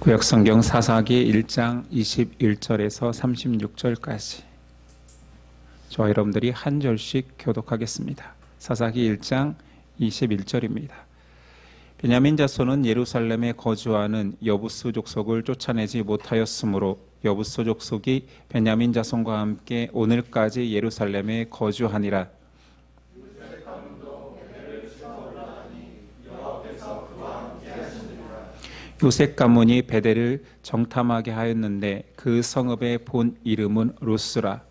구약성경 사사기 1장 21절에서 36절까지 저와 여러분들이 한 절씩 교독하겠습니다. 사사기 1장 21절입니다. 베냐민 자손은 예루살렘에 거주하는 여부스 족속을 쫓아내지 못하였으므로 여부스 족속이 베냐민 자손과 함께 오늘까지 예루살렘에 거주하니라. 요셉 가문이 베델을 정탐하게 하였는데 그 성읍의 본 이름은 루스라.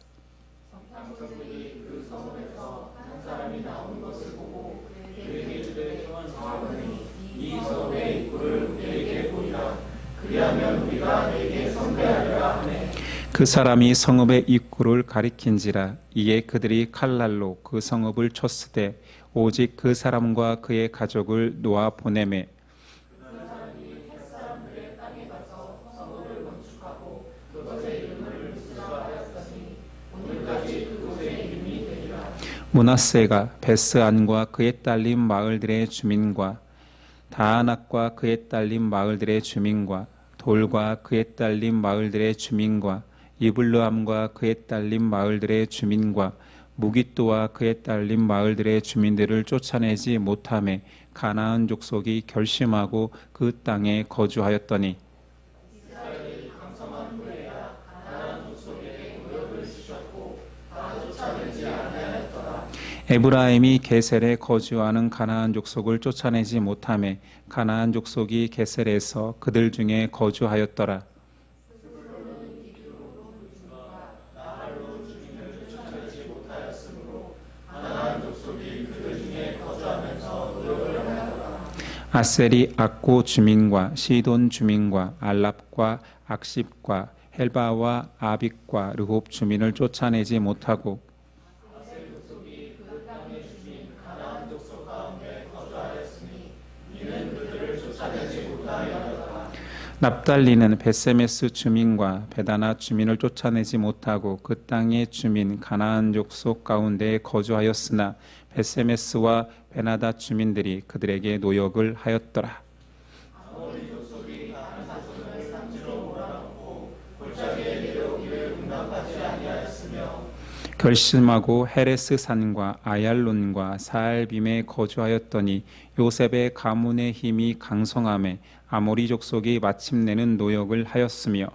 그 사람이 성읍의 입구를 가리킨지라. 이에 그들이 칼날로 그 성읍을 쳤으되 오직 그 사람과 그의 가족을 놓아 보내매. 므낫세가 베스안과 그의 딸린 마을들의 주민과 다아낙과 그의 딸린 마을들의 주민과 돌과 그의 딸린 마을들의 주민과 이블르함과 그의 딸린 마을들의 주민과 무깃도와 그의 딸린 마을들의 주민들을 쫓아내지 못하매 가나안 족속이 결심하고 그 땅에 거주하였더니 에브라임이 게셀에 거주하는 가나안 족속을 쫓아내지 못하매 가나안 족속이 게셀에서 그들 중에 거주하였더라. 아셀이 악고 주민과 시돈 주민과 알랍과 악십과 헬바와 아빅과 르홉 주민을 쫓아내지 못하고 납달리는 베세메스 주민과 베다나 주민을 쫓아내지 못하고 그 땅의 주민 가나안 족속 가운데 거주하였으나 베세메스와 베나다 주민들이 그들에게 노역을 하였더라. 결심하고 헤레스 산과 아얄론과 사알빔에 거주하였더니 요셉의 가문의 힘이 강성함에 아모리 족속이 마침내는 노역을 하였으며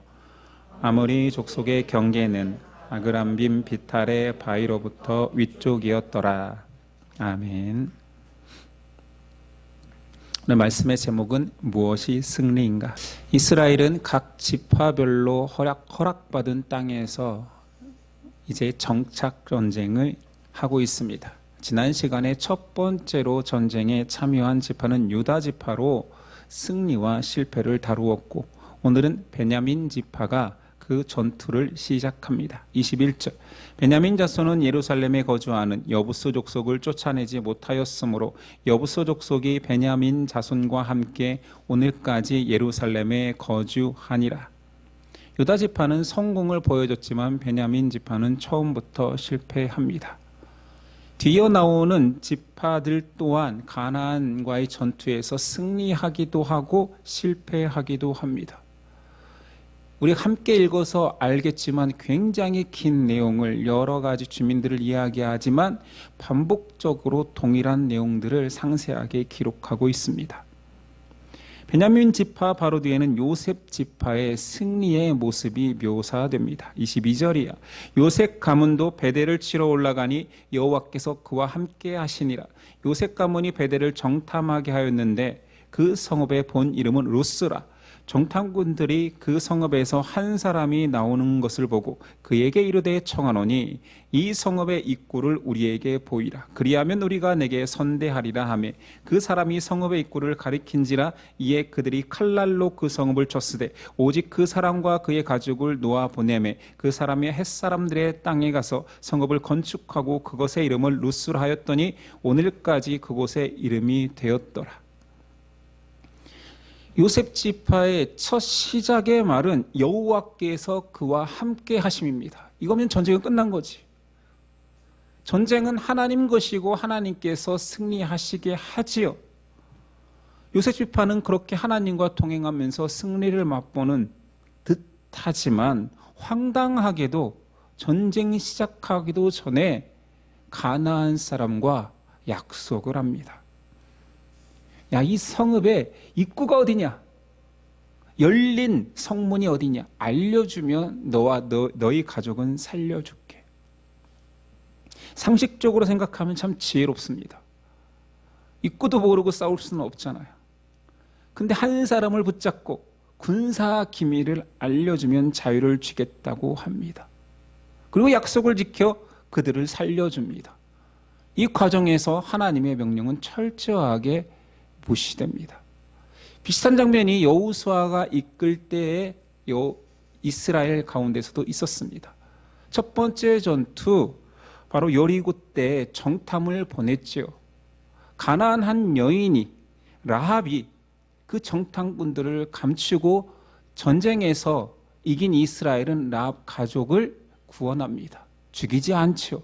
아모리 족속의 경계는 아그람빔 비탈의 바위로부터 위쪽이었더라. 아멘. 오늘 말씀의 제목은 무엇이 승리인가? 이스라엘은 각 지파별로 허락받은 땅에서 이제 정착 전쟁을 하고 있습니다. 지난 시간에 첫 번째로 전쟁에 참여한 지파는 유다 지파로 승리와 실패를 다루었고 오늘은 베냐민 지파가 그 전투를 시작합니다. 21절 베냐민 자손은 예루살렘에 거주하는 여부스 족속을 쫓아내지 못하였으므로 여부스 족속이 베냐민 자손과 함께 오늘까지 예루살렘에 거주하니라. 유다 지파는 성공을 보여줬지만 베냐민 지파는 처음부터 실패합니다. 뒤이어 나오는 지파들 또한 가나안과의 전투에서 승리하기도 하고 실패하기도 합니다. 우리 함께 읽어서 알겠지만 굉장히 긴 내용을 여러 가지 주민들을 이야기하지만 반복적으로 동일한 내용들을 상세하게 기록하고 있습니다. 베냐민 지파 바로 뒤에는 요셉 지파의 승리의 모습이 묘사됩니다. 22절이야. 요셉 가문도 베델을 치러 올라가니 여호와께서 그와 함께 하시니라. 요셉 가문이 베델을 정탐하게 하였는데 그 성읍의 본 이름은 루스라. 정탐꾼들이 그 성읍에서 한 사람이 나오는 것을 보고 그에게 이르되 청하노니 이 성읍의 입구를 우리에게 보이라. 그리하면 우리가 내게 선대하리라 하매 그 사람이 성읍의 입구를 가리킨지라. 이에 그들이 칼날로 그 성읍을 쳤으되 오직 그 사람과 그의 가족을 놓아 보내매 그 사람이 햇사람들의 땅에 가서 성읍을 건축하고 그것의 이름을 루스라 하였더니 오늘까지 그곳의 이름이 되었더라. 요셉 지파의 첫 시작의 말은 여호와께서 그와 함께 하심입니다. 이거면 전쟁은 끝난 거지. 전쟁은 하나님 것이고 하나님께서 승리하시게 하지요. 요셉 지파는 그렇게 하나님과 동행하면서 승리를 맛보는 듯하지만 황당하게도 전쟁이 시작하기도 전에 가나안 사람과 약속을 합니다. 야, 이 성읍에 입구가 어디냐? 열린 성문이 어디냐? 알려주면 너와 너희 가족은 살려줄게. 상식적으로 생각하면 참 지혜롭습니다. 입구도 모르고 싸울 수는 없잖아요. 근데 한 사람을 붙잡고 군사 기밀을 알려주면 자유를 주겠다고 합니다. 그리고 약속을 지켜 그들을 살려줍니다. 이 과정에서 하나님의 명령은 철저하게 무시됩니다. 비슷한 장면이 여호수아가 이끌 때의 이스라엘 가운데서도 있었습니다. 첫 번째 전투, 바로 여리고 때 정탐을 보냈지요. 가나안 한 여인이, 라합이 그 정탐꾼들을 감추고 전쟁에서 이긴 이스라엘은 라합 가족을 구원합니다. 죽이지 않지요.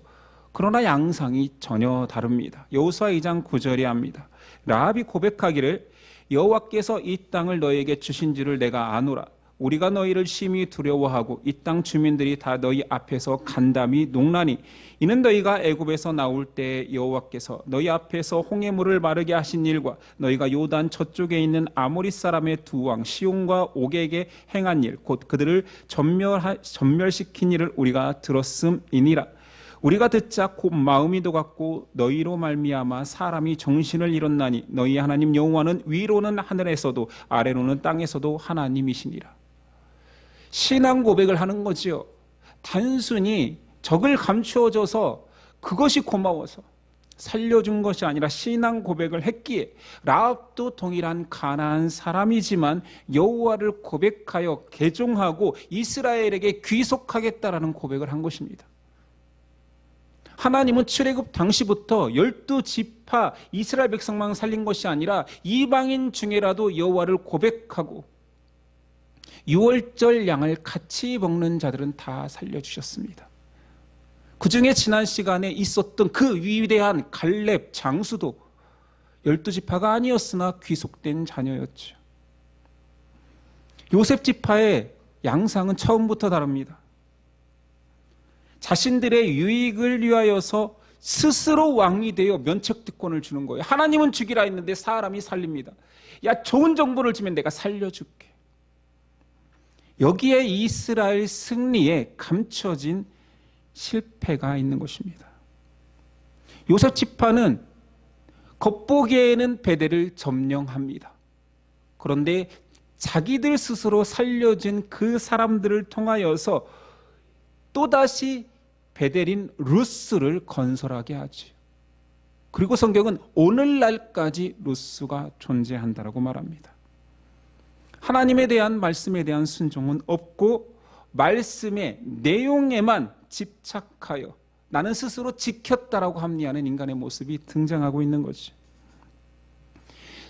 그러나 양상이 전혀 다릅니다. 여호수아 2장 9절에 합니다. 라합이 고백하기를 여호와께서 이 땅을 너에게 주신 줄을 내가 아노라. 우리가 너희를 심히 두려워하고 이 땅 주민들이 다 너희 앞에서 간담이 농나니 이는 너희가 애굽에서 나올 때 여호와께서 너희 앞에서 홍해물을 마르게 하신 일과 너희가 요단 저쪽에 있는 아모리 사람의 두 왕 시온과 옥에게 행한 일 곧 그들을 전멸시킨 일을 우리가 들었음이니라. 우리가 듣자 곧 마음이 녹았고 너희로 말미암아 사람이 정신을 잃었나니 너희 하나님 여호와는 위로는 하늘에서도 아래로는 땅에서도 하나님이시니라. 신앙 고백을 하는 거지요. 단순히 적을 감추어줘서 그것이 고마워서 살려준 것이 아니라 신앙 고백을 했기에 라합도 동일한 가나안 사람이지만 여호와를 고백하여 개종하고 이스라엘에게 귀속하겠다라는 고백을 한 것입니다. 하나님은 출애굽 당시부터 12지파 이스라엘 백성만 살린 것이 아니라 이방인 중에라도 여호와를 고백하고 유월절 양을 같이 먹는 자들은 다 살려주셨습니다. 그 중에 지난 시간에 있었던 그 위대한 갈렙 장수도 12지파가 아니었으나 귀속된 자녀였죠. 요셉 지파의 양상은 처음부터 다릅니다. 자신들의 유익을 위하여서 스스로 왕이 되어 면책특권을 주는 거예요. 하나님은 죽이라 했는데 사람이 살립니다. 야, 좋은 정보를 주면 내가 살려줄게. 여기에 이스라엘 승리에 감춰진 실패가 있는 것입니다. 요셉 지파는 겉보기에는 베델을 점령합니다. 그런데 자기들 스스로 살려진 그 사람들을 통하여서 또다시 베델인 루스를 건설하게 하지. 그리고 성경은 오늘날까지 루스가 존재한다라고 말합니다. 하나님에 대한 말씀에 대한 순종은 없고 말씀의 내용에만 집착하여 나는 스스로 지켰다라고 합리하는 인간의 모습이 등장하고 있는 거지.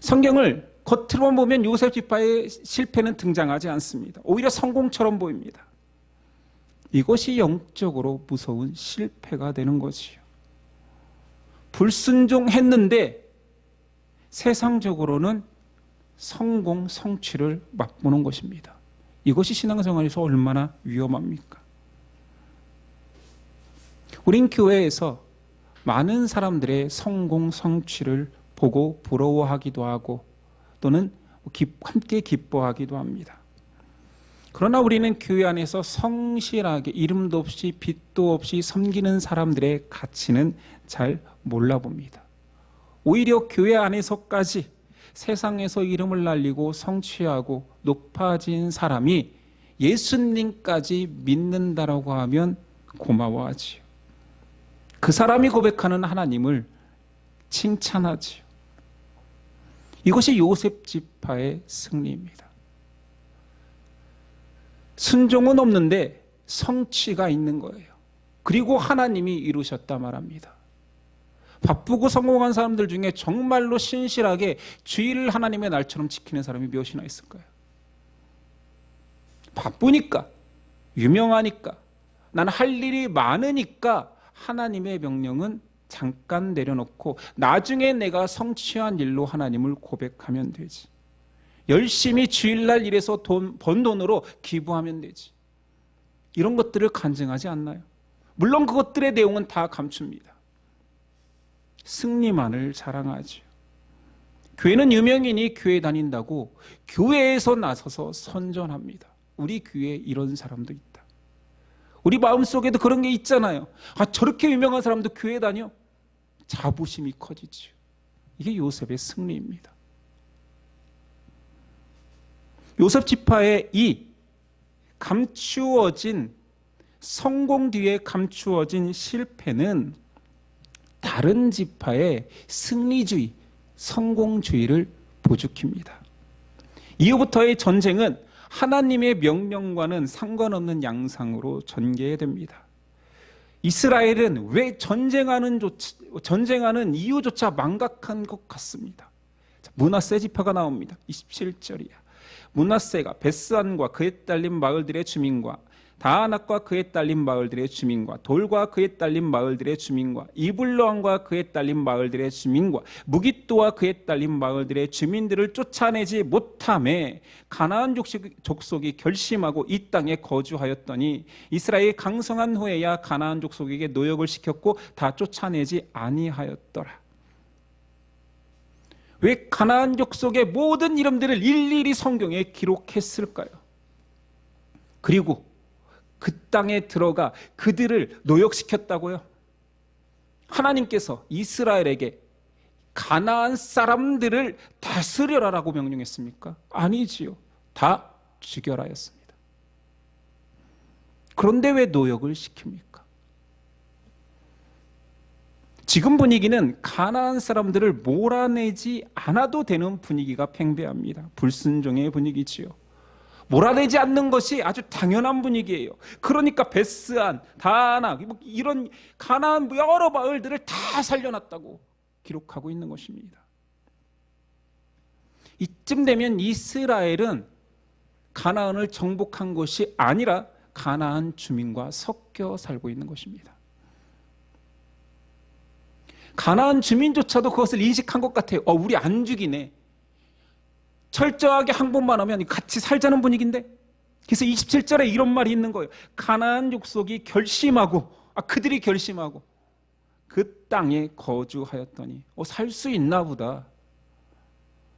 성경을 겉으로만 보면 요셉 지파의 실패는 등장하지 않습니다. 오히려 성공처럼 보입니다. 이것이 영적으로 무서운 실패가 되는 거지요. 불순종했는데 세상적으로는 성공, 성취를 맛보는 것입니다. 이것이 신앙생활에서 얼마나 위험합니까? 우린 교회에서 많은 사람들의 성공, 성취를 보고 부러워하기도 하고 또는 함께 기뻐하기도 합니다. 그러나 우리는 교회 안에서 성실하게 이름도 없이 빛도 없이 섬기는 사람들의 가치는 잘 몰라봅니다. 오히려 교회 안에서까지 세상에서 이름을 날리고 성취하고 높아진 사람이 예수님까지 믿는다라고 하면 고마워하지요. 그 사람이 고백하는 하나님을 칭찬하지요. 이것이 요셉 지파의 승리입니다. 순종은 없는데 성취가 있는 거예요. 그리고 하나님이 이루셨다 말합니다. 바쁘고 성공한 사람들 중에 정말로 신실하게 주일을 하나님의 날처럼 지키는 사람이 몇이나 있을까요? 바쁘니까, 유명하니까, 나는 할 일이 많으니까 하나님의 명령은 잠깐 내려놓고 나중에 내가 성취한 일로 하나님을 고백하면 되지. 열심히 주일날 일해서 번 돈으로 기부하면 되지. 이런 것들을 간증하지 않나요? 물론 그것들의 내용은 다 감춥니다. 승리만을 자랑하죠. 교회는 유명인이 교회 다닌다고 교회에서 나서서 선전합니다. 우리 교회에 이런 사람도 있다. 우리 마음속에도 그런 게 있잖아요. 저렇게 유명한 사람도 교회 다녀? 자부심이 커지죠. 이게 요셉의 승리입니다. 요셉 지파의 이 감추어진 성공 뒤에 감추어진 실패는 다른 지파의 승리주의, 성공주의를 부추깁니다. 이후부터의 전쟁은 하나님의 명령과는 상관없는 양상으로 전개됩니다. 이스라엘은 왜 전쟁하는 이유조차 망각한 것 같습니다. 므낫세 지파가 나옵니다. 27절이야. 므낫세가 베스안과 그에 딸린 마을들의 주민과 다아낙과 그에 딸린 마을들의 주민과 돌과 그에 딸린 마을들의 주민과 이블로안과 그에 딸린 마을들의 주민과 무깃도와 그에 딸린 마을들의 주민들을 쫓아내지 못함에 가나안 족속이 결심하고 이 땅에 거주하였더니 이스라엘이 강성한 후에야 가나안 족속에게 노역을 시켰고 다 쫓아내지 아니하였더라. 왜 가나안 족속의 모든 이름들을 일일이 성경에 기록했을까요? 그리고 그 땅에 들어가 그들을 노역시켰다고요? 하나님께서 이스라엘에게 가나안 사람들을 다스려라라고 명령했습니까? 아니지요. 다 죽여라 했습니다. 그런데 왜 노역을 시킵니까? 지금 분위기는 가나안 사람들을 몰아내지 않아도 되는 분위기가 팽배합니다. 불순종의 분위기지요. 몰아내지 않는 것이 아주 당연한 분위기예요. 그러니까 베스안, 다아낙 이런 가나안 여러 마을들을 다 살려놨다고 기록하고 있는 것입니다. 이쯤 되면 이스라엘은 가나안을 정복한 것이 아니라 가나안 주민과 섞여 살고 있는 것입니다. 가나안 주민조차도 그것을 인식한 것 같아요. 우리 안 죽이네. 철저하게 항복만 하면 같이 살자는 분위기인데. 그래서 27절에 이런 말이 있는 거예요. 가나안 족속이 결심하고 그들이 결심하고 그 땅에 거주하였더니 살 수 있나 보다.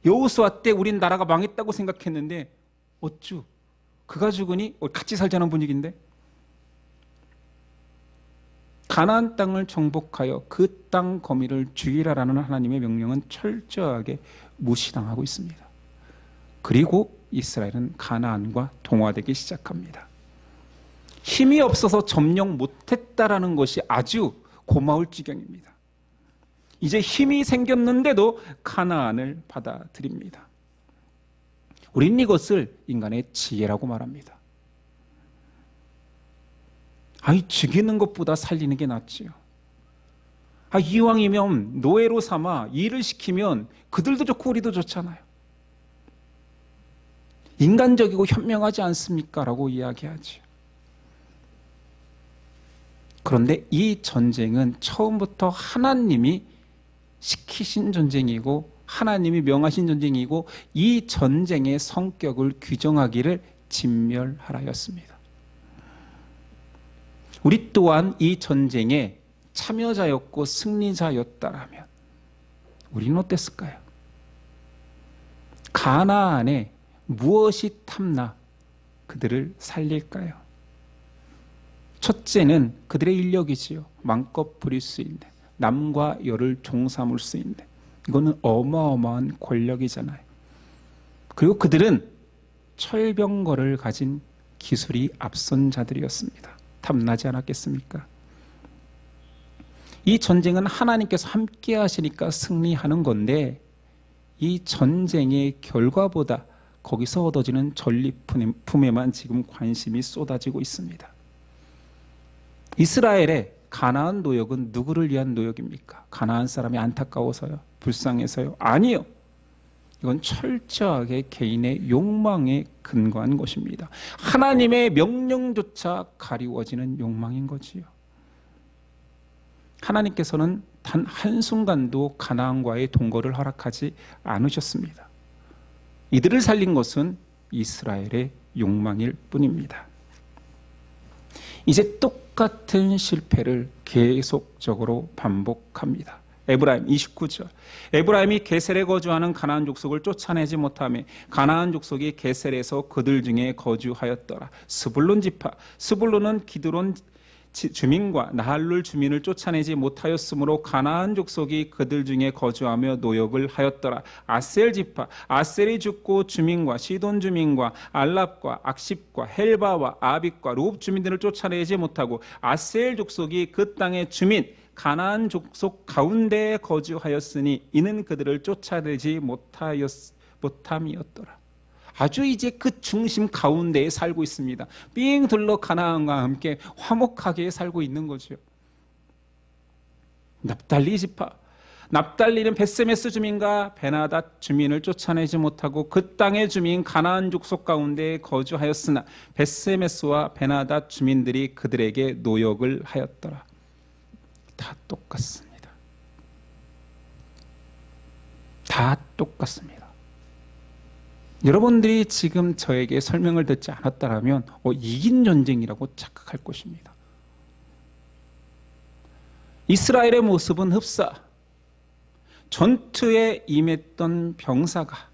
여호수아 때 우린 나라가 망했다고 생각했는데 어쭈 그가 죽으니 같이 살자는 분위기인데. 가나안 땅을 정복하여 그 땅 거민을 죽이라라는 하나님의 명령은 철저하게 무시당하고 있습니다. 그리고 이스라엘은 가나안과 동화되기 시작합니다. 힘이 없어서 점령 못했다라는 것이 아주 고마울 지경입니다. 이제 힘이 생겼는데도 가나안을 받아들입니다. 우린 이것을 인간의 지혜라고 말합니다. 죽이는 것보다 살리는 게 낫지요. 이왕이면 노예로 삼아 일을 시키면 그들도 좋고 우리도 좋잖아요. 인간적이고 현명하지 않습니까? 라고 이야기하죠. 그런데 이 전쟁은 처음부터 하나님이 시키신 전쟁이고 하나님이 명하신 전쟁이고 이 전쟁의 성격을 규정하기를 진멸하라였습니다. 우리 또한 이 전쟁의 참여자였고 승리자였다라면 우리는 어땠을까요? 가나안에 무엇이 탐나 그들을 살릴까요? 첫째는 그들의 인력이지요. 마음껏 부릴 수 있는, 남과 여를 종삼을 수 있는, 이거는 어마어마한 권력이잖아요. 그리고 그들은 철병거를 가진 기술이 앞선 자들이었습니다. 탐나지 않았겠습니까? 이 전쟁은 하나님께서 함께 하시니까 승리하는 건데 이 전쟁의 결과보다 거기서 얻어지는 전리품에만 지금 관심이 쏟아지고 있습니다. 이스라엘의 가나안 노역은 누구를 위한 노역입니까? 가나안 사람이 안타까워서요? 불쌍해서요? 아니요. 이건 철저하게 개인의 욕망에 근거한 것입니다. 하나님의 명령조차 가리워지는 욕망인 거지요. 하나님께서는 단 한순간도 가나안과의 동거를 허락하지 않으셨습니다. 이들을 살린 것은 이스라엘의 욕망일 뿐입니다. 이제 똑같은 실패를 계속적으로 반복합니다. 에브라임 29절. 에브라임이 게셀에 거주하는 가나안 족속을 쫓아내지 못하며 가나안 족속이 게셀에서 그들 중에 거주하였더라. 스불론 지파. 스불론은 기드론 주민과 나할룰 주민을 쫓아내지 못하였으므로 가나안 족속이 그들 중에 거주하며 노역을 하였더라. 아셀 지파. 아셀이 죽고 주민과 시돈 주민과 알랍과 악십과 헬바와 아빅과 룹 주민들을 쫓아내지 못하고 아셀 족속이 그 땅의 주민 가나안 족속 가운데에 거주하였으니 이는 그들을 쫓아내지 못함이었더라. 아주 이제 그 중심 가운데에 살고 있습니다. 삥 둘러 가나안과 함께 화목하게 살고 있는 거죠. 납달리 지파. 납달리는 벳세메스 주민과 베나닷 주민을 쫓아내지 못하고 그 땅의 주민 가나안 족속 가운데 거주하였으나 벳세메스와 베나닷 주민들이 그들에게 노역을 하였더라. 다 똑같습니다. 다 똑같습니다. 여러분들이 지금 저에게 설명을 듣지 않았다면 이긴 전쟁이라고 착각할 것입니다. 이스라엘의 모습은 흡사. 전투에 임했던 병사가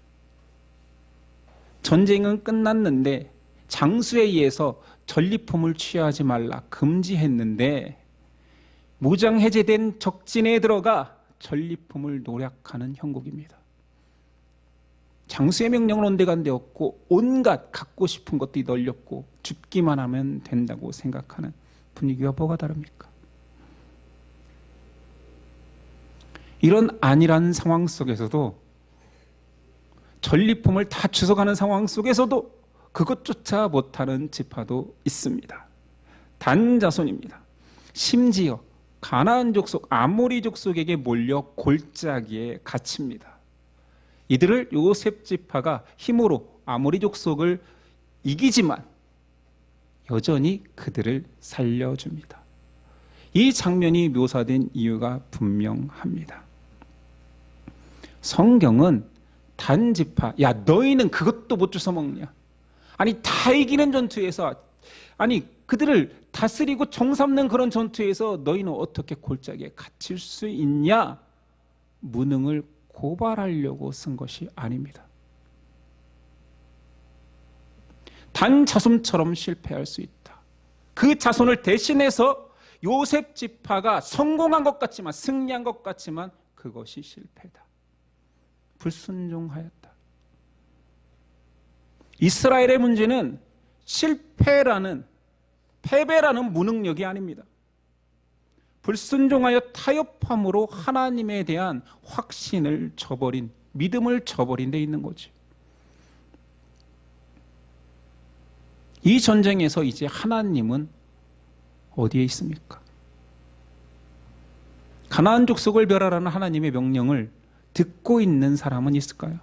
전쟁은 끝났는데 장수에 의해서 전리품을 취하지 말라 금지했는데 무장 해제된 적진에 들어가 전리품을 노략하는 형국입니다. 장수의 명령은 온데간데없고 온갖 갖고 싶은 것들이 널렸고 죽기만 하면 된다고 생각하는 분위기와 뭐가 다릅니까? 이런 안일한 상황 속에서도 전리품을 다 주워가는 상황 속에서도 그것조차 못하는 지파도 있습니다. 단 자손입니다. 심지어 가나안 족속, 아모리 족속에게 몰려 골짜기에 갇힙니다. 이들을 요셉 지파가 힘으로 아모리 족속을 이기지만 여전히 그들을 살려줍니다. 이 장면이 묘사된 이유가 분명합니다. 성경은 단 지파, 야 너희는 그것도 못 주워 먹냐? 아니 다 이기는 전투에서, 아니 그들을 다스리고 정삼는 그런 전투에서 너희는 어떻게 골짜기에 갇힐 수 있냐? 무능을 고발하려고 쓴 것이 아닙니다. 단 자손처럼 실패할 수 있다. 그 자손을 대신해서 요셉 지파가 성공한 것 같지만, 승리한 것 같지만 그것이 실패다. 불순종하였다. 이스라엘의 문제는 실패라는, 패배라는 무능력이 아닙니다. 불순종하여 타협함으로 하나님에 대한 확신을 저버린, 믿음을 저버린 데 있는 거지. 이 전쟁에서 이제 하나님은 어디에 있습니까? 가나안 족속을 멸하라는 하나님의 명령을 듣고 있는 사람은 있을까요?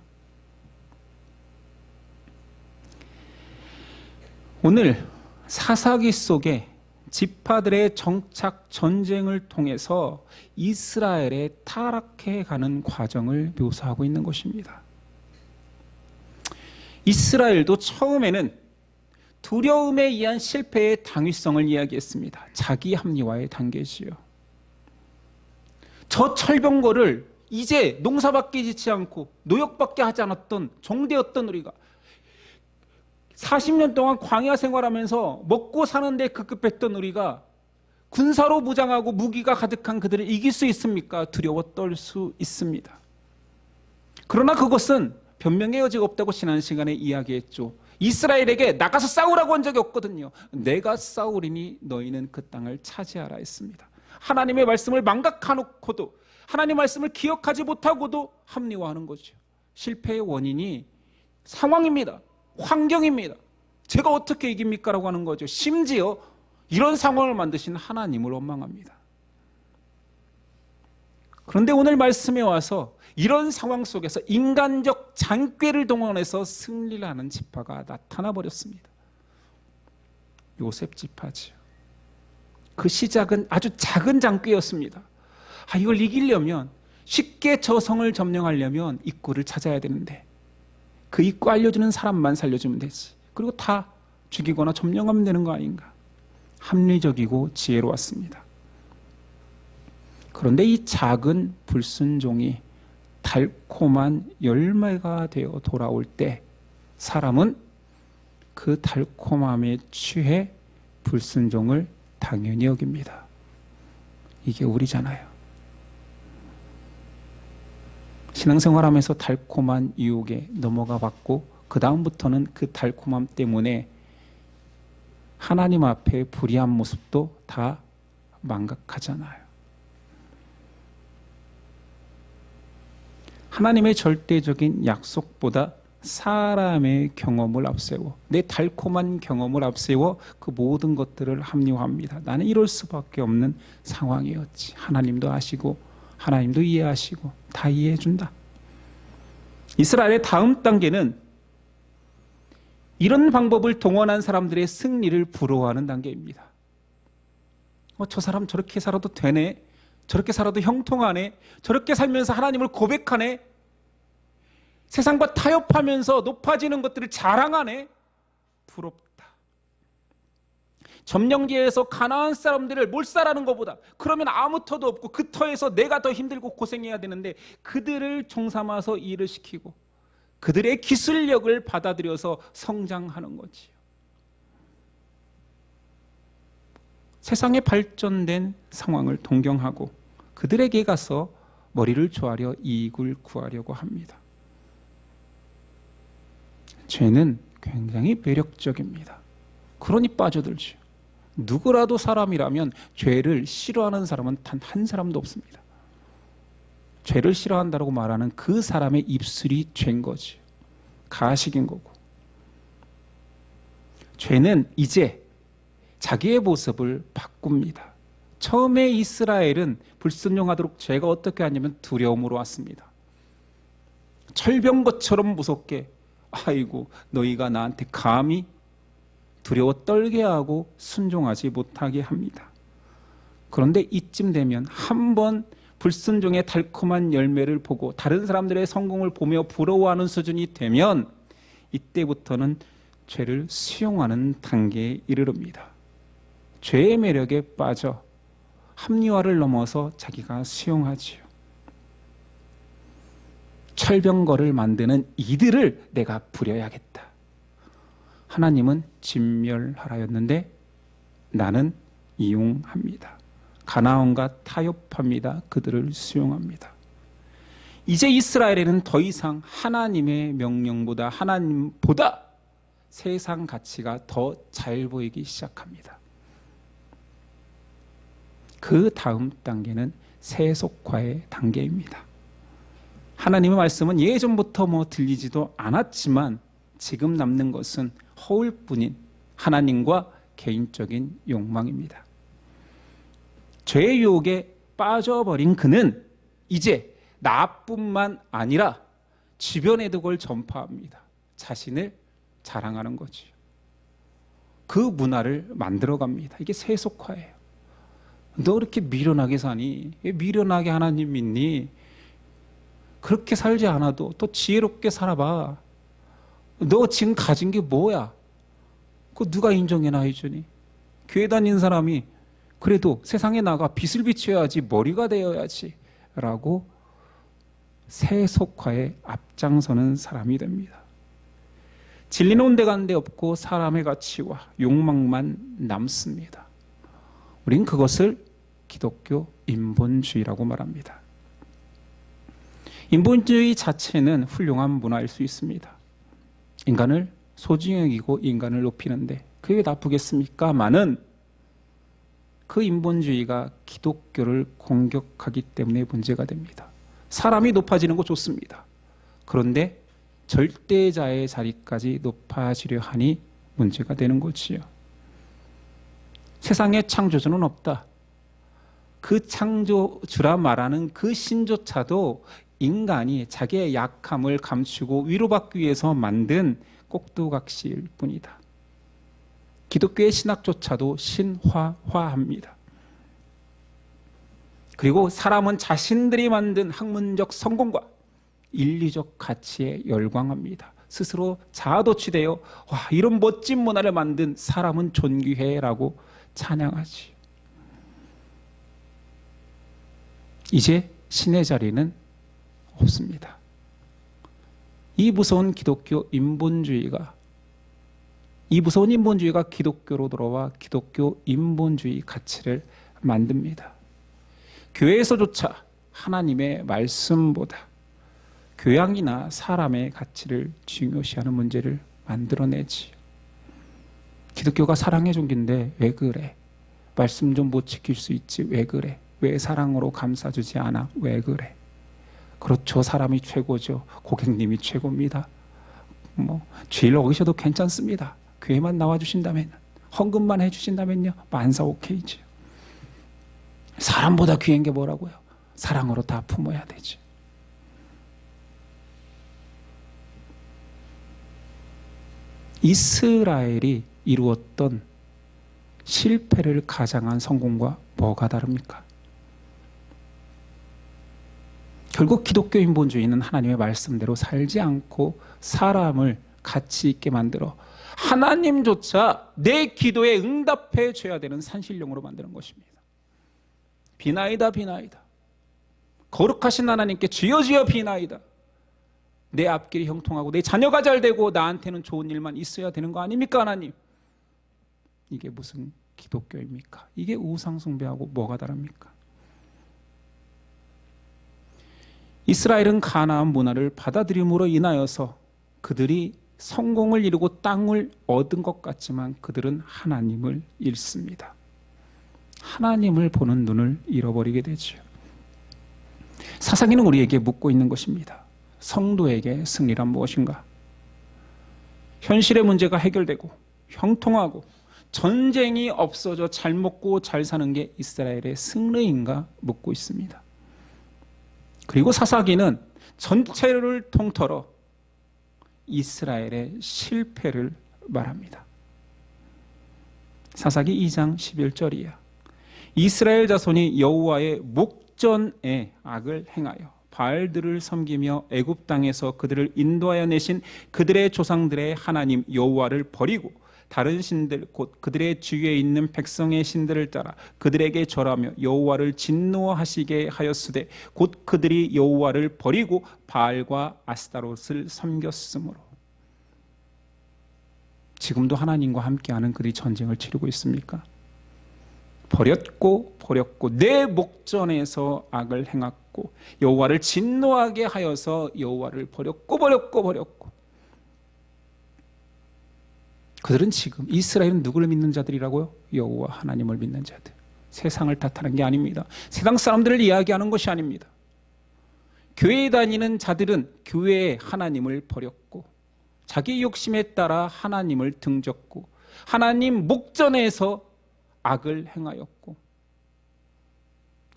오늘 사사기 속에 지파들의 정착 전쟁을 통해서 이스라엘의 타락해가는 과정을 묘사하고 있는 것입니다. 이스라엘도 처음에는 두려움에 의한 실패의 당위성을 이야기했습니다. 자기 합리화의 단계지요. 저 철병거를 이제 농사밖에 짓지 않고 노역밖에 하지 않았던 종되었던 우리가 40년 동안 광야 생활하면서 먹고 사는데 급급했던 우리가 군사로 무장하고 무기가 가득한 그들을 이길 수 있습니까? 두려워 떨 수 있습니다. 그러나 그것은 변명의 여지가 없다고 지난 시간에 이야기했죠. 이스라엘에게 나가서 싸우라고 한 적이 없거든요. 내가 싸우리니 너희는 그 땅을 차지하라 했습니다. 하나님의 말씀을 망각해놓고도, 하나님의 말씀을 기억하지 못하고도 합리화하는 거죠. 실패의 원인이 상황입니다. 환경입니다. 제가 어떻게 이깁니까? 라고 하는 거죠. 심지어 이런 상황을 만드신 하나님을 원망합니다. 그런데 오늘 말씀에 와서 이런 상황 속에서 인간적 장꾀를 동원해서 승리를 하는 지파가 나타나 버렸습니다. 요셉 지파지요. 그 시작은 아주 작은 장꾀였습니다. 이걸 이기려면, 쉽게 저 성을 점령하려면 입구를 찾아야 되는데 그 입구 알려주는 사람만 살려주면 되지. 그리고 다 죽이거나 점령하면 되는 거 아닌가. 합리적이고 지혜로웠습니다. 그런데 이 작은 불순종이 달콤한 열매가 되어 돌아올 때 사람은 그 달콤함에 취해 불순종을 당연히 여깁니다. 이게 우리잖아요. 신앙생활하면서 달콤한 유혹에 넘어가 봤고 그 다음부터는 그 달콤함 때문에 하나님 앞에 불의한 모습도 다 망각하잖아요. 하나님의 절대적인 약속보다 사람의 경험을 앞세워, 내 달콤한 경험을 앞세워 그 모든 것들을 합리화합니다. 나는 이럴 수밖에 없는 상황이었지. 하나님도 아시고 하나님도 이해하시고 다 이해해 준다. 이스라엘의 다음 단계는 이런 방법을 동원한 사람들의 승리를 부러워하는 단계입니다. 저 사람 저렇게 살아도 되네. 저렇게 살아도 형통하네. 저렇게 살면서 하나님을 고백하네. 세상과 타협하면서 높아지는 것들을 자랑하네. 부럽다. 점령지에서 가나안 사람들을 몰살하는 것보다, 그러면 아무 터도 없고 그 터에서 내가 더 힘들고 고생해야 되는데 그들을 종삼아서 일을 시키고 그들의 기술력을 받아들여서 성장하는 거지요. 세상에 발전된 상황을 동경하고 그들에게 가서 머리를 조아려 이익을 구하려고 합니다. 죄는 굉장히 매력적입니다. 그러니 빠져들죠. 누구라도 사람이라면 죄를 싫어하는 사람은 단 한 사람도 없습니다. 죄를 싫어한다고 말하는 그 사람의 입술이 죄인 거지. 가식인 거고. 죄는 이제 자기의 모습을 바꿉니다. 처음에 이스라엘은 불순종하도록 죄가 어떻게 하냐면 두려움으로 왔습니다. 철병거처럼 무섭게, 아이고 너희가 나한테 감히 두려워 떨게 하고 순종하지 못하게 합니다. 그런데 이쯤 되면 한번 불순종의 달콤한 열매를 보고 다른 사람들의 성공을 보며 부러워하는 수준이 되면 이때부터는 죄를 수용하는 단계에 이르릅니다. 죄의 매력에 빠져 합리화를 넘어서 자기가 수용하지요. 철병거를 만드는 이들을 내가 부려야겠다. 하나님은 진멸하라였는데 나는 이용합니다. 가나안과 타협합니다. 그들을 수용합니다. 이제 이스라엘에는 더 이상 하나님의 명령보다, 하나님보다 세상 가치가 더 잘 보이기 시작합니다. 그 다음 단계는 세속화의 단계입니다. 하나님의 말씀은 예전부터 들리지도 않았지만 지금 남는 것은 허울뿐인 하나님과 개인적인 욕망입니다. 죄의 유혹에 빠져버린 그는 이제 나뿐만 아니라 주변에도 그걸 전파합니다. 자신을 자랑하는 거죠. 그 문화를 만들어갑니다. 이게 세속화예요. 너 그렇게 미련하게 사니? 왜 미련하게 하나님 믿니? 그렇게 살지 않아도 또 지혜롭게 살아봐. 너 지금 가진 게 뭐야? 그거 누가 인정해나 해주니? 교회 다니는 사람이 그래도 세상에 나가 빛을 비춰야지, 머리가 되어야지 라고 세속화에 앞장서는 사람이 됩니다. 진리는 온데간데 없고 사람의 가치와 욕망만 남습니다. 우린 그것을 기독교 인본주의라고 말합니다. 인본주의 자체는 훌륭한 문화일 수 있습니다. 인간을 소중히 여기고 인간을 높이는데 그게 왜 나쁘겠습니까? 많은 그 인본주의가 기독교를 공격하기 때문에 문제가 됩니다. 사람이 높아지는 거 좋습니다. 그런데 절대자의 자리까지 높아지려 하니 문제가 되는 거지요. 세상에 창조주는 없다. 그 창조주라 말하는 그 신조차도 인간이 자기의 약함을 감추고 위로받기 위해서 만든 꼭두각시일 뿐이다. 기독교의 신학조차도 신화화합니다. 그리고 사람은 자신들이 만든 학문적 성공과 인류적 가치에 열광합니다. 스스로 자아도취되어 와, 이런 멋진 문화를 만든 사람은 존귀해라고 찬양하지. 이제 신의 자리는 없습니다. 이 무서운 인본주의가 기독교로 돌아와 기독교 인본주의 가치를 만듭니다. 교회에서조차 하나님의 말씀보다 교양이나 사람의 가치를 중요시하는 문제를 만들어내지. 기독교가 사랑의 종교인데 왜 그래? 말씀 좀 못 지킬 수 있지 왜 그래? 왜 사랑으로 감싸주지 않아? 왜 그래? 그렇죠. 사람이 최고죠. 고객님이 최고입니다. 주일 오셔도 괜찮습니다. 교회만 나와주신다면, 헌금만 해주신다면요, 만사 오케이죠. 사람보다 귀한 게 뭐라고요? 사랑으로 다 품어야 되지. 이스라엘이 이루었던 실패를 가장한 성공과 뭐가 다릅니까? 결국 기독교 인본주의는 하나님의 말씀대로 살지 않고 사람을 가치 있게 만들어 하나님조차 내 기도에 응답해 줘야 되는 산신령으로 만드는 것입니다. 비나이다 비나이다. 거룩하신 하나님께 주여 주여 비나이다. 내 앞길이 형통하고 내 자녀가 잘 되고 나한테는 좋은 일만 있어야 되는 거 아닙니까 하나님? 이게 무슨 기독교입니까? 이게 우상 숭배하고 뭐가 다릅니까? 이스라엘은 가나안 문화를 받아들임으로 인하여서 그들이 성공을 이루고 땅을 얻은 것 같지만 그들은 하나님을 잃습니다. 하나님을 보는 눈을 잃어버리게 되죠. 사사기는 우리에게 묻고 있는 것입니다. 성도에게 승리란 무엇인가? 현실의 문제가 해결되고 형통하고 전쟁이 없어져 잘 먹고 잘 사는 게 이스라엘의 승리인가 묻고 있습니다. 그리고 사사기는 전체를 통틀어 이스라엘의 실패를 말합니다. 사사기 2장 11절이야. 이스라엘 자손이 여호와의 목전에 악을 행하여 바알들을 섬기며 애굽 땅에서 그들을 인도하여 내신 그들의 조상들의 하나님 여호와를 버리고 다른 신들 곧 그들의 주위에 있는 백성의 신들을 따라 그들에게 절하며 여호와를 진노하시게 하였으되 곧 그들이 여호와를 버리고 바알과 아스타롯을 섬겼으므로. 지금도 하나님과 함께하는 그들이 전쟁을 치르고 있습니까? 버렸고 내 목전에서 악을 행했고 여호와를 진노하게 하여서 여호와를 버렸고 그들은 지금 이스라엘은 누구를 믿는 자들이라고요? 여호와 하나님을 믿는 자들. 세상을 탓하는 게 아닙니다. 세상 사람들을 이야기하는 것이 아닙니다. 교회에 다니는 자들은 교회에 하나님을 버렸고 자기 욕심에 따라 하나님을 등졌고 하나님 목전에서 악을 행하였고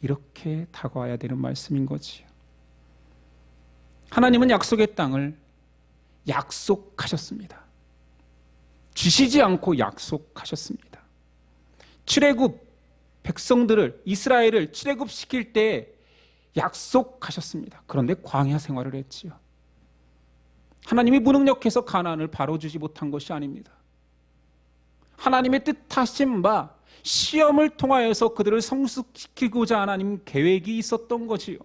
이렇게 다가와야 되는 말씀인 거지요. 하나님은 약속의 땅을 약속하셨습니다. 주시지 않고 약속하셨습니다. 출애굽 백성들을 이스라엘을 출애굽시킬 때 약속하셨습니다. 그런데 광야 생활을 했지요. 하나님이 무능력해서 가나안을 바로 주지 못한 것이 아닙니다. 하나님의 뜻하신 바 시험을 통하여서 그들을 성숙시키고자 하나님 계획이 있었던 거지요.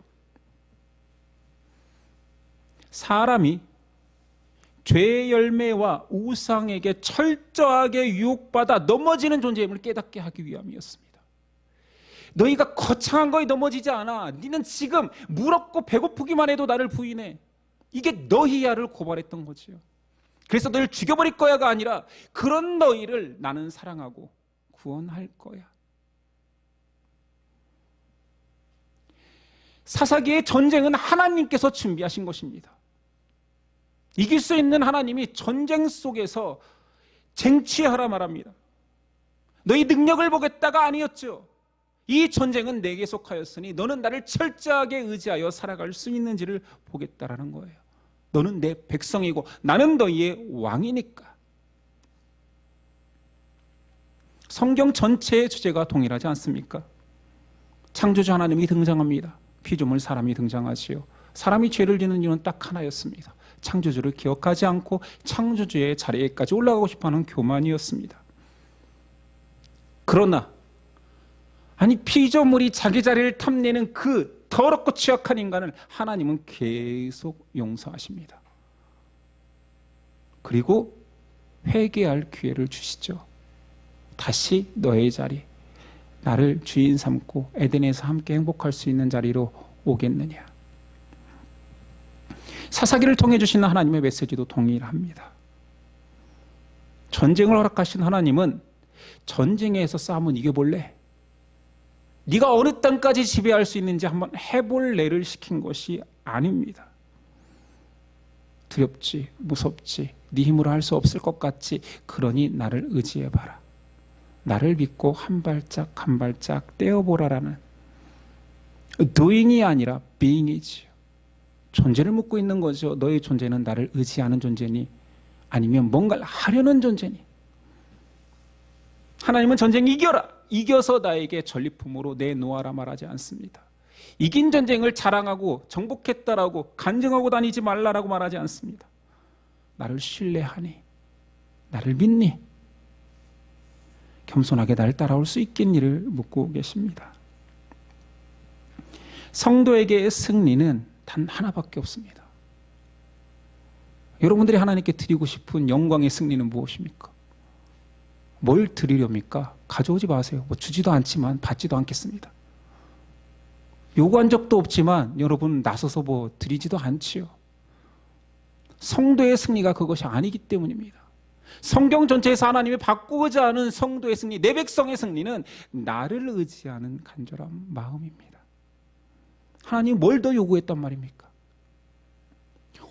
사람이 죄의 열매와 우상에게 철저하게 유혹받아 넘어지는 존재임을 깨닫게 하기 위함이었습니다. 너희가 거창한 거에 넘어지지 않아. 너는 지금 무겁고 배고프기만 해도 나를 부인해. 이게 너희야를 고발했던 거지요. 그래서 너희를 죽여버릴 거야가 아니라 그런 너희를 나는 사랑하고 구원할 거야. 사사기의 전쟁은 하나님께서 준비하신 것입니다. 이길 수 있는 하나님이 전쟁 속에서 쟁취하라 말합니다. 너희 능력을 보겠다가 아니었죠. 이 전쟁은 내게 속하였으니 너는 나를 철저하게 의지하여 살아갈 수 있는지를 보겠다라는 거예요. 너는 내 백성이고 나는 너희의 왕이니까. 성경 전체의 주제가 동일하지 않습니까? 창조주 하나님이 등장합니다. 피조물 사람이 등장하지요. 사람이 죄를 짓는 이유는 딱 하나였습니다. 창조주를 기억하지 않고 창조주의 자리에까지 올라가고 싶어하는 교만이었습니다. 그러나 피조물이 자기 자리를 탐내는 그 더럽고 취약한 인간을 하나님은 계속 용서하십니다. 그리고 회개할 기회를 주시죠. 다시 너의 자리, 나를 주인 삼고 에덴에서 함께 행복할 수 있는 자리로 오겠느냐. 사사기를 통해 주시는 하나님의 메시지도 동일합니다. 전쟁을 허락하신 하나님은 전쟁에서 싸움은 이겨볼래? 네가 어느 땅까지 지배할 수 있는지 한번 해볼래를 시킨 것이 아닙니다. 두렵지, 무섭지, 네 힘으로 할 수 없을 것 같지, 그러니 나를 의지해봐라. 나를 믿고 한 발짝 한 발짝 떼어보라라는 doing이 아니라 being이지요. 존재를 묻고 있는 거죠. 너의 존재는 나를 의지하는 존재니 아니면 뭔가를 하려는 존재니. 하나님은 전쟁 이겨라, 이겨서 나에게 전리품으로 내놓아라 말하지 않습니다. 이긴 전쟁을 자랑하고 정복했다라고 간증하고 다니지 말라라고 말하지 않습니다. 나를 신뢰하니, 나를 믿니, 겸손하게 나를 따라올 수 있겠니를 묻고 계십니다. 성도에게의 승리는 단 하나밖에 없습니다. 여러분들이 하나님께 드리고 싶은 영광의 승리는 무엇입니까? 뭘 드리렵니까? 가져오지 마세요. 주지도 않지만 받지도 않겠습니다. 요구한 적도 없지만 여러분 나서서 드리지도 않지요. 성도의 승리가 그것이 아니기 때문입니다. 성경 전체에서 하나님이 바꾸고자 하는 성도의 승리, 내 백성의 승리는 나를 의지하는 간절한 마음입니다. 하나님이 뭘 더 요구했단 말입니까?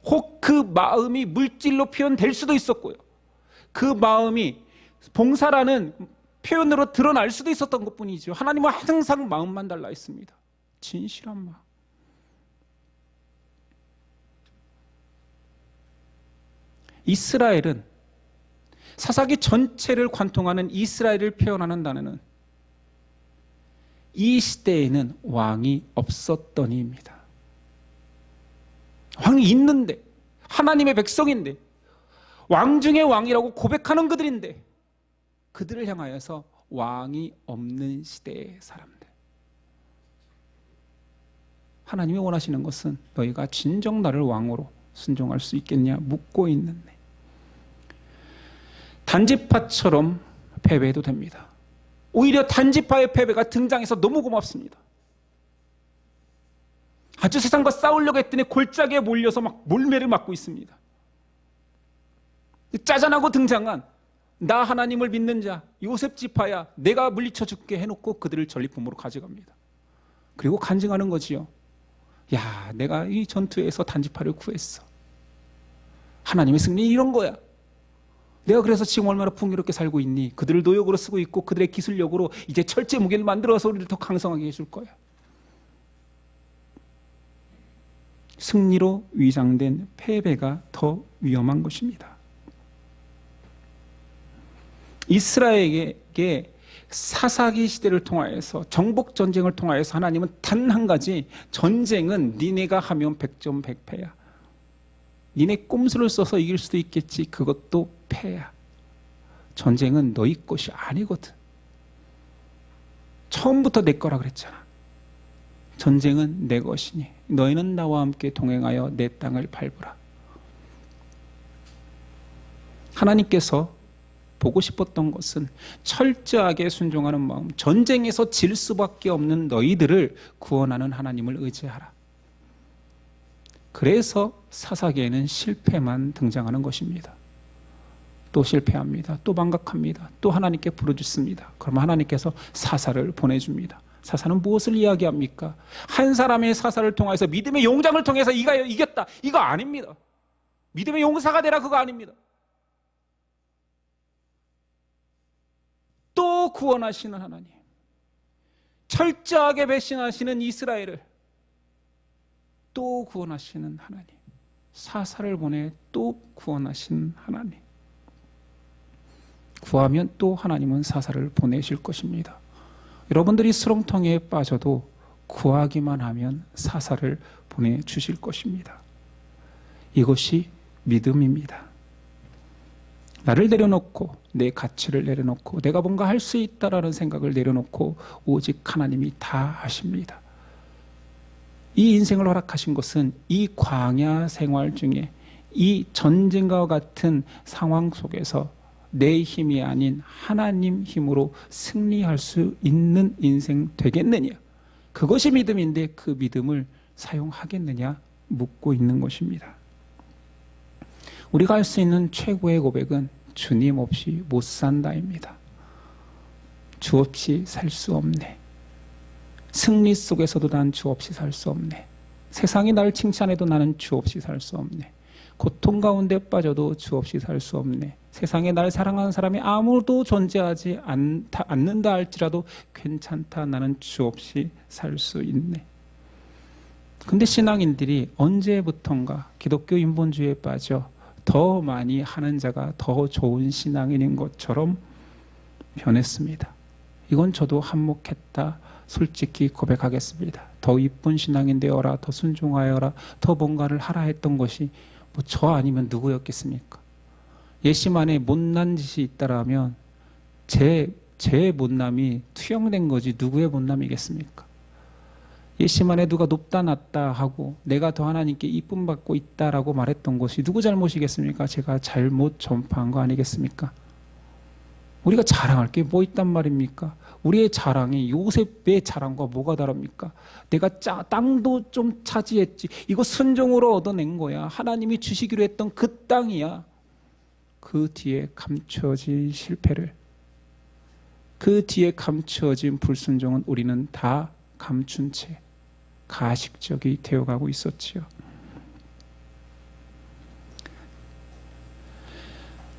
혹 그 마음이 물질로 표현될 수도 있었고요. 그 마음이 봉사라는 표현으로 드러날 수도 있었던 것뿐이죠. 하나님은 항상 마음만 달라 했습니다. 진실한 마음. 이스라엘은 사사기 전체를 관통하는 이스라엘을 표현하는 단어는 이 시대에는 왕이 없었더니입니다. 왕이 있는데, 하나님의 백성인데, 왕 중의 왕이라고 고백하는 그들인데, 그들을 향하여서 왕이 없는 시대의 사람들. 하나님이 원하시는 것은 너희가 진정 나를 왕으로 순종할 수 있겠냐 묻고 있는데, 단지파처럼 패배해도 됩니다. 오히려 단지파의 패배가 등장해서 너무 고맙습니다. 아주 세상과 싸우려고 했더니 골짜기에 몰려서 막 몰매를 맞고 있습니다. 짜잔하고 등장한 나 하나님을 믿는 자 요셉 지파야, 내가 물리쳐 줄게 해놓고 그들을 전리품으로 가져갑니다. 그리고 간증하는 거지요. 야, 내가 이 전투에서 단지파를 구했어. 하나님의 승리 이런 거야. 내가 그래서 지금 얼마나 풍요롭게 살고 있니? 그들을 노역으로 쓰고 있고 그들의 기술력으로 이제 철제 무기를 만들어서 우리를 더 강성하게 해줄 거야. 승리로 위장된 패배가 더 위험한 것입니다. 이스라엘에게 사사기 시대를 통하여서 정복 전쟁을 통하여서 하나님은 단 한 가지, 전쟁은 니네가 하면 100점 100패야. 니네 꼼수를 써서 이길 수도 있겠지, 그것도 패야. 전쟁은 너희 것이 아니거든. 처음부터 내 거라 그랬잖아. 전쟁은 내 것이니 너희는 나와 함께 동행하여 내 땅을 밟으라. 하나님께서 보고 싶었던 것은 철저하게 순종하는 마음, 전쟁에서 질 수밖에 없는 너희들을 구원하는 하나님을 의지하라. 그래서 사사기에는 실패만 등장하는 것입니다. 또 실패합니다. 또 망각합니다. 또 하나님께 부르짖습니다. 그러면 하나님께서 사사를 보내줍니다. 사사는 무엇을 이야기합니까? 한 사람의 사사를 통해서 믿음의 용장을 통해서 이겼다, 이거 아닙니다. 믿음의 용사가 되라, 그거 아닙니다. 또 구원하시는 하나님, 철저하게 배신하시는 이스라엘을 또 구원하시는 하나님, 사사를 보내 또 구원하신 하나님. 구하면 또 하나님은 사사를 보내실 것입니다. 여러분들이 수렁텅이에 빠져도 구하기만 하면 사사를 보내주실 것입니다. 이것이 믿음입니다. 나를 내려놓고 내 가치를 내려놓고 내가 뭔가 할 수 있다라는 생각을 내려놓고 오직 하나님이 다 하십니다. 이 인생을 허락하신 것은 이 광야 생활 중에 이 전쟁과 같은 상황 속에서 내 힘이 아닌 하나님 힘으로 승리할 수 있는 인생 되겠느냐, 그것이 믿음인데 그 믿음을 사용하겠느냐 묻고 있는 것입니다. 우리가 할 수 있는 최고의 고백은 주님 없이 못 산다입니다. 주 없이 살 수 없네. 승리 속에서도 난 주 없이 살 수 없네. 세상이 나를 칭찬해도 나는 주 없이 살 수 없네. 고통 가운데 빠져도 주 없이 살 수 없네. 세상에 나를 사랑하는 사람이 아무도 존재하지 않는다 할지라도 괜찮다, 나는 주 없이 살 수 있네. 근데 신앙인들이 언제부턴가 기독교 인본주의에 빠져 더 많이 하는 자가 더 좋은 신앙인인 것처럼 변했습니다. 이건 저도 한몫했다 솔직히 고백하겠습니다. 더 이쁜 신앙인 되어라, 더 순종하여라, 더 뭔가를 하라 했던 것이 뭐 저 아니면 누구였겠습니까? 예심 안에 못난 짓이 있다라면 제 못남이 투영된 거지 누구의 못남이겠습니까? 예심 안에 누가 높다 낮다 하고 내가 더 하나님께 이쁨 받고 있다라고 말했던 것이 누구 잘못이겠습니까? 제가 잘못 전파한 거 아니겠습니까? 우리가 자랑할 게 뭐 있단 말입니까? 우리의 자랑이 요셉의 자랑과 뭐가 다릅니까? 내가 땅도 좀 차지했지. 이거 순종으로 얻어낸 거야. 하나님이 주시기로 했던 그 땅이야. 그 뒤에 감춰진 실패를, 그 뒤에 감춰진 불순종은 우리는 다 감춘 채 가식적이 되어가고 있었지요.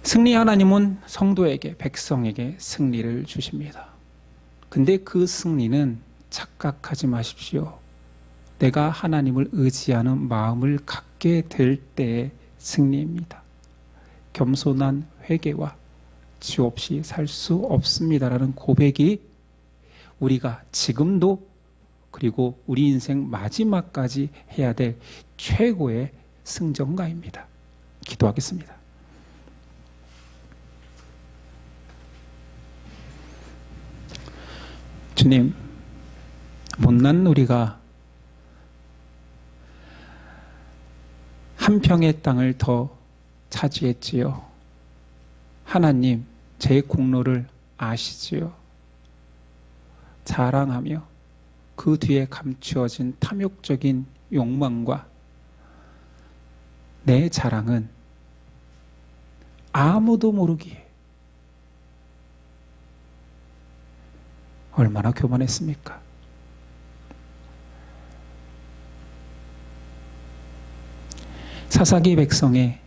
승리 하나님은 성도에게, 백성에게 승리를 주십니다. 근데 그 승리는 착각하지 마십시오. 내가 하나님을 의지하는 마음을 갖게 될 때의 승리입니다. 겸손한 회개와 주 없이 살 수 없습니다라는 고백이 우리가 지금도 그리고 우리 인생 마지막까지 해야 될 최고의 승전가입니다. 기도하겠습니다. 주님, 못난 우리가 한 평의 땅을 더 차지했지요. 하나님, 제 공로를 아시지요. 자랑하며 그 뒤에 감추어진 탐욕적인 욕망과 내 자랑은 아무도 모르기에 얼마나 교만했습니까? 사사기 백성의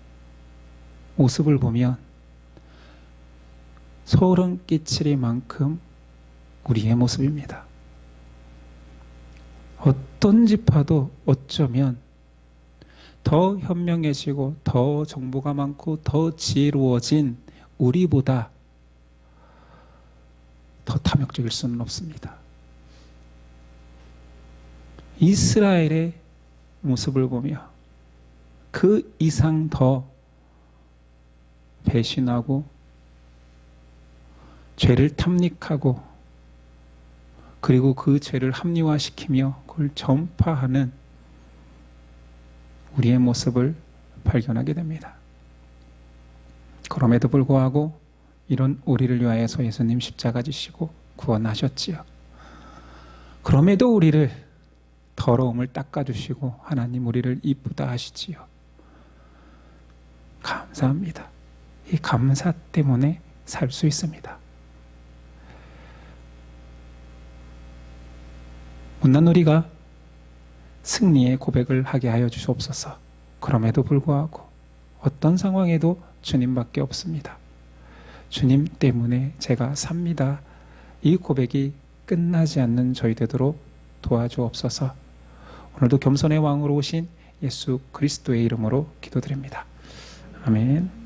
모습을 보면 소름 끼칠 만큼 우리의 모습입니다. 어떤 지파도 어쩌면 더 현명해지고 더 정보가 많고 더 지혜로워진 우리보다 더 탐욕적일 수는 없습니다. 이스라엘의 모습을 보며 그 이상 더 배신하고 죄를 탐닉하고 그리고 그 죄를 합리화시키며 그걸 전파하는 우리의 모습을 발견하게 됩니다. 그럼에도 불구하고 이런 우리를 위하여서 예수님 십자가 지시고 구원하셨지요. 그럼에도 우리를 더러움을 닦아주시고 하나님 우리를 이쁘다 하시지요. 감사합니다. 이 감사 때문에 살 수 있습니다. 못난 우리가 승리의 고백을 하게 하여 주시옵소서. 그럼에도 불구하고 어떤 상황에도 주님밖에 없습니다. 주님 때문에 제가 삽니다. 이 고백이 끝나지 않는 저희 되도록 도와주옵소서. 오늘도 겸손의 왕으로 오신 예수 그리스도의 이름으로 기도드립니다. 아멘.